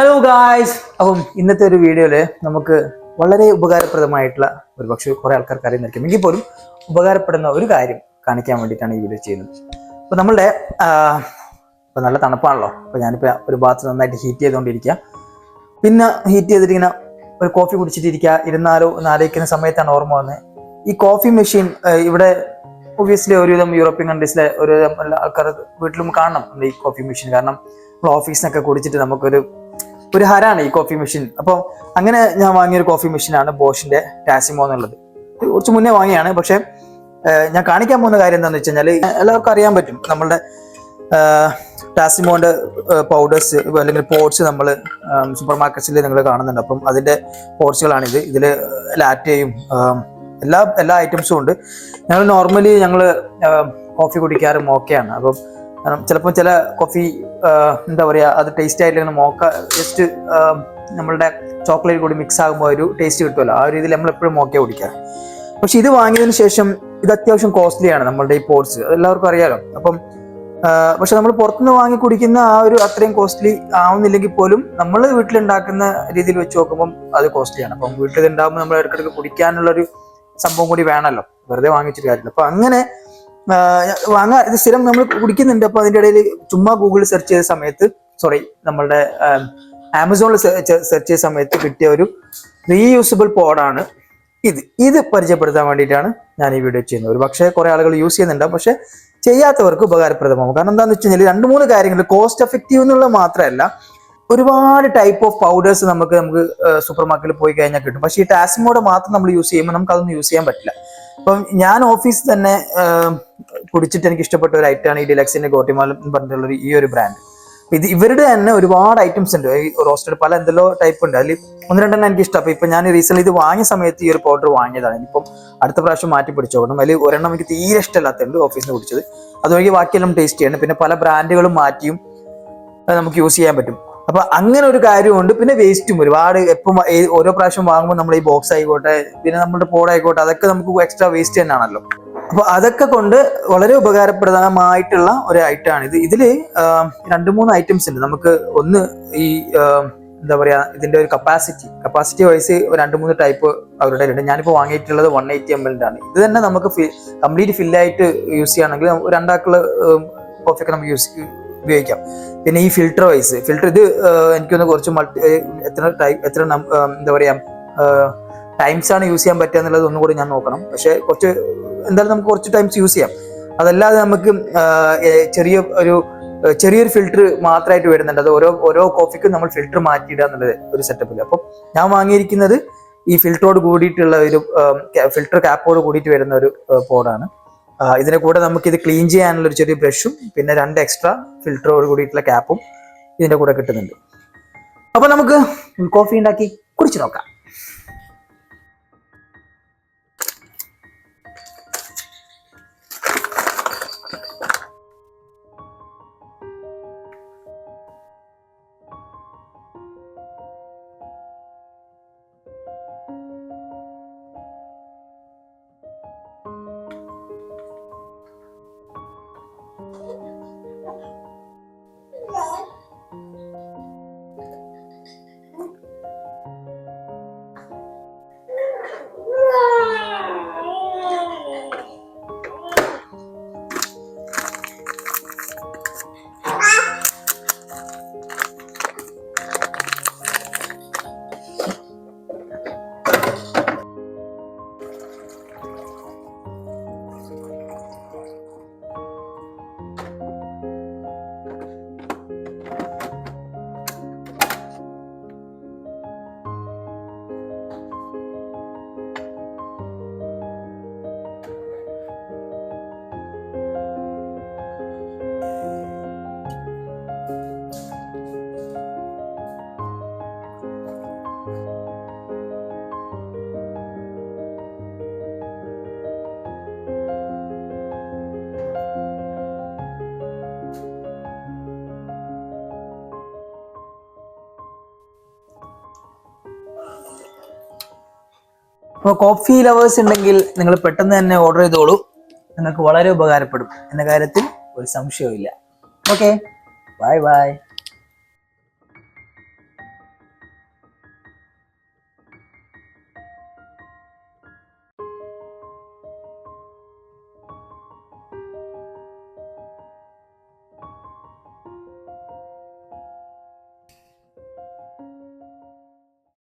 Hello guys. അപ്പം ഇന്നത്തെ ഒരു വീഡിയോയില് നമുക്ക് വളരെ ഉപകാരപ്രദമായിട്ടുള്ള ഒരു പക്ഷേ കുറെ ആൾക്കാർക്ക് അറിയുന്നിരിക്കും എങ്കിൽ പോലും ഉപകാരപ്പെടുന്ന ഒരു കാര്യം കാണിക്കാൻ വേണ്ടിയിട്ടാണ് ഈ വീഡിയോ ചെയ്യുന്നത്. അപ്പൊ നമ്മളുടെ ഇപ്പൊ നല്ല തണുപ്പാണല്ലോ. അപ്പൊ ഞാനിപ്പോ ഒരു ഭാഗത്ത് നന്നായിട്ട് ഹീറ്റ് ചെയ്തുകൊണ്ടിരിക്കുക. പിന്നെ ഹീറ്റ് ചെയ്തിട്ട് ഇങ്ങനെ ഒരു കോഫി കുടിച്ചിട്ടിരിക്കുക ഇരുന്നാലോ എന്ന് ആലോചിക്കുന്ന സമയത്താണ് ഓർമ്മ വന്നത് ഈ കോഫി മെഷീൻ ഇവിടെ ഒബ്വിയസ്ലി ഒരുവിധം യൂറോപ്യൻ കൺട്രീസിലെ ഒരുവിധം എല്ലാ ആൾക്കാർ വീട്ടിലും കാണണം ഈ കോഫി മെഷീൻ. കാരണം നമ്മൾ ഓഫീസിനൊക്കെ കുടിച്ചിട്ട് നമുക്കൊരു ഹരാണ് ഈ കോഫി മെഷീൻ. അപ്പോൾ അങ്ങനെ ഞാൻ വാങ്ങിയൊരു കോഫി മെഷീനാണ് ബോഷിന്റെ ടാസിമോ എന്നുള്ളത്. കുറച്ച് മുന്നേ വാങ്ങിയാണ്. പക്ഷെ ഞാൻ കാണിക്കാൻ പോകുന്ന കാര്യം എന്താണെന്ന് വെച്ച് കഴിഞ്ഞാൽ എല്ലാവർക്കും അറിയാൻ പറ്റും നമ്മളുടെ ടാസിമോന്റെ പൗഡേഴ്സ് അല്ലെങ്കിൽ പോട്ട്സ് നമ്മൾ സൂപ്പർ മാർക്കറ്റ്സിൽ നിങ്ങൾ കാണുന്നുണ്ട്. അപ്പം അതിന്റെ പോട്ട്സുകളാണിത്. ഇതിൽ ലാറ്റയും എല്ലാ ഐറ്റംസും ഉണ്ട്. ഞങ്ങൾ കോഫി കുടിക്കാറ് മോക്കയാണ്. അപ്പം ചിലപ്പോൾ ചില കോഫി എന്താ പറയുക അത് ടേസ്റ്റ് ആയിട്ട് മോക്ക ജസ്റ്റ് നമ്മളുടെ ചോക്ലേറ്റ് കൂടി മിക്സ് ആകുമ്പോൾ ഒരു ടേസ്റ്റ് കിട്ടുമല്ലോ. ആ ഒരു രീതിയിൽ നമ്മൾ എപ്പോഴും മോക്ക കുടിക്കാം. പക്ഷെ ഇത് വാങ്ങിയതിന് ശേഷം ഇത് അത്യാവശ്യം കോസ്റ്റ്ലിയാണ് നമ്മളുടെ ഈ പോട്ട്സ്, എല്ലാവർക്കും അറിയാലോ. അപ്പം പക്ഷെ നമ്മൾ പുറത്തുനിന്ന് വാങ്ങി കുടിക്കുന്ന ആ ഒരു അത്രയും കോസ്റ്റ്ലി ആവുന്നില്ലെങ്കിൽ പോലും നമ്മൾ വീട്ടിലുണ്ടാക്കുന്ന രീതിയിൽ വെച്ച് നോക്കുമ്പോൾ അത് കോസ്റ്റ്ലിയാണ്. അപ്പം വീട്ടിൽ ഉണ്ടാകുമ്പോൾ നമ്മൾ ഇടയ്ക്കിടയ്ക്ക് കുടിക്കാനുള്ളൊരു സംഭവം കൂടി വേണമല്ലോ, വെറുതെ വാങ്ങിച്ചിട്ട് കാര്യമില്ല. അപ്പൊ അങ്ങനെ ഇത് സ്ഥിരം നമ്മൾ കുടിക്കുന്നുണ്ട്. അപ്പൊ അതിന്റെ ഇടയിൽ ചുമ്മാ ഗൂഗിളിൽ സെർച്ച് ചെയ്ത സമയത്ത് നമ്മളുടെ ആമസോണിൽ സെർച്ച് ചെയ്ത സമയത്ത് കിട്ടിയ ഒരു റീയൂസബിൾ പോഡാണ് ഇത് പരിചയപ്പെടുത്താൻ വേണ്ടിയിട്ടാണ് ഞാൻ ഈ വീഡിയോ ചെയ്യുന്നത്. ഒരു പക്ഷേ കുറെ ആളുകൾ യൂസ് ചെയ്യുന്നുണ്ടാവും, പക്ഷെ ചെയ്യാത്തവർക്ക് ഉപകാരപ്രദമാകും. കാരണം എന്താണെന്ന് വെച്ച് കഴിഞ്ഞാൽ 2-3 കാര്യങ്ങൾ കോസ്റ്റ് എഫക്റ്റീവ് എന്നുള്ളത് മാത്രമല്ല, ഒരുപാട് ടൈപ്പ് ഓഫ് പൗഡേഴ്സ് നമുക്ക് സൂപ്പർ മാർക്കറ്റിൽ പോയി കഴിഞ്ഞാൽ കിട്ടും. പക്ഷേ ഈ ടാസിമോടെ മാത്രം നമ്മൾ യൂസ് ചെയ്യുമ്പോൾ നമുക്ക് അതൊന്നും യൂസ് ചെയ്യാൻ പറ്റില്ല. അപ്പം ഞാൻ ഓഫീസിൽ തന്നെ കുടിച്ചിട്ട് എനിക്ക് ഇഷ്ടപ്പെട്ട ഒരു ഐറ്റമാണ് ഈ ഡിലക്സിന്റെ ഗോട്ടിമാൽ എന്ന് പറഞ്ഞിട്ടുള്ള ഈ ഒരു ബ്രാൻഡ്. ഇവരുടെ തന്നെ ഒരുപാട് ഐറ്റംസ് ഉണ്ട്. ഈ റോസ്റ്റഡ് പല എന്തെല്ലോ ടൈപ്പ് ഉണ്ട്. അതിൽ 1-2 എനിക്ക് ഇഷ്ടം. അപ്പൊ ഇപ്പൊ ഞാൻ റീസെന്റ് ഇത് വാങ്ങിയ സമയത്ത് ഈ ഒരു പൗഡർ വാങ്ങിയതാണ്. ഇനിയിപ്പം അടുത്ത പ്രാവശ്യം മാറ്റി പിടിച്ചോക്കണം. അതിൽ ഒരെണ്ണം എനിക്ക് തീരെ ഇഷ്ടമല്ലാത്തതുണ്ട് ഓഫീസിൽ നിന്ന് കുടിച്ചത്. അതുവഴി ബാക്കിയെല്ലാം ടേസ്റ്റ് ചെയ്യണം. പിന്നെ പല ബ്രാൻഡുകളും മാറ്റിയും നമുക്ക് യൂസ് ചെയ്യാൻ പറ്റും. അപ്പൊ അങ്ങനെ ഒരു കാര്യമുണ്ട്. പിന്നെ വേസ്റ്റും ഒരുപാട് എപ്പം ഓരോ പ്രാവശ്യം വാങ്ങുമ്പോൾ നമ്മൾ ഈ ബോക്സ് ആയിക്കോട്ടെ പിന്നെ നമ്മുടെ പോഡായിക്കോട്ടെ അതൊക്കെ നമുക്ക് എക്സ്ട്രാ വേസ്റ്റ് തന്നെയാണല്ലോ. അപ്പൊ അതൊക്കെ കൊണ്ട് വളരെ ഉപകാരപ്രദമായിട്ടുള്ള ഒരു ഐറ്റമാണ് ഇത്. ഇതില് 2-3 ഐറ്റംസ് ഉണ്ട്. നമുക്ക് ഒന്ന് ഈ എന്താ പറയാ ഇതിന്റെ ഒരു കപ്പാസിറ്റി വൈസ് 2-3 ടൈപ്പ് അവരുടെ ഉണ്ട്. ഞാനിപ്പോൾ വാങ്ങിയിട്ടുള്ളത് 180 ml ആണ്. ഇത് തന്നെ നമുക്ക് കംപ്ലീറ്റ് ഫില്ലായിട്ട് യൂസ് ചെയ്യുകയാണെങ്കിൽ 2 ആക്കുള്ള കോഫിയൊക്കെ നമുക്ക് ഉപയോഗിക്കാം. പിന്നെ ഈ ഫിൽറ്റർ ഇത് എനിക്കൊന്ന് കുറച്ച് എത്ര എന്താ പറയാ ടൈംസ് ആണ് യൂസ് ചെയ്യാൻ പറ്റുക എന്നുള്ളത് ഒന്നും കൂടി ഞാൻ നോക്കണം. പക്ഷെ എന്തായാലും നമുക്ക് കുറച്ച് ടൈംസ് യൂസ് ചെയ്യാം. അതല്ലാതെ നമുക്ക് ചെറിയൊരു ഫിൽറ്റർ മാത്രമായിട്ട് വരുന്നുണ്ട്. അത് ഓരോ കോഫിക്കും നമ്മൾ ഫിൽറ്റർ മാറ്റിയിടുക എന്നുള്ളത് ഒരു സെറ്റപ്പില്ല. അപ്പം ഞാൻ വാങ്ങിയിരിക്കുന്നത് ഈ ഫിൽറ്ററോട് കൂടിയിട്ടുള്ള ഒരു ഫിൽറ്റർ ക്യാപ്പോട് കൂടിയിട്ട് വരുന്ന ഒരു പോഡാണ്. ഇതിനെ കൂടെ നമുക്ക് ഇത് ക്ലീൻ ചെയ്യാനുള്ള ഒരു ചെറിയ ബ്രഷും പിന്നെ 2 എക്സ്ട്രാ ഫിൽറ്ററോട് കൂടിയിട്ടുള്ള ക്യാപ്പും ഇതിന്റെ കൂടെ കിട്ടുന്നുണ്ട്. അപ്പൊ നമുക്ക് കോഫി ഉണ്ടാക്കി കുടിച്ചു നോക്കാം. അപ്പോൾ കോഫി ലവേഴ്സ് ഉണ്ടെങ്കിൽ നിങ്ങൾ പെട്ടെന്ന് തന്നെ ഓർഡർ ചെയ്തോളൂ. നിങ്ങൾക്ക് വളരെ ഉപകാരപ്പെടും എന്ന കാര്യത്തിൽ ഒരു സംശയവും ഇല്ല. Okay, bye bye.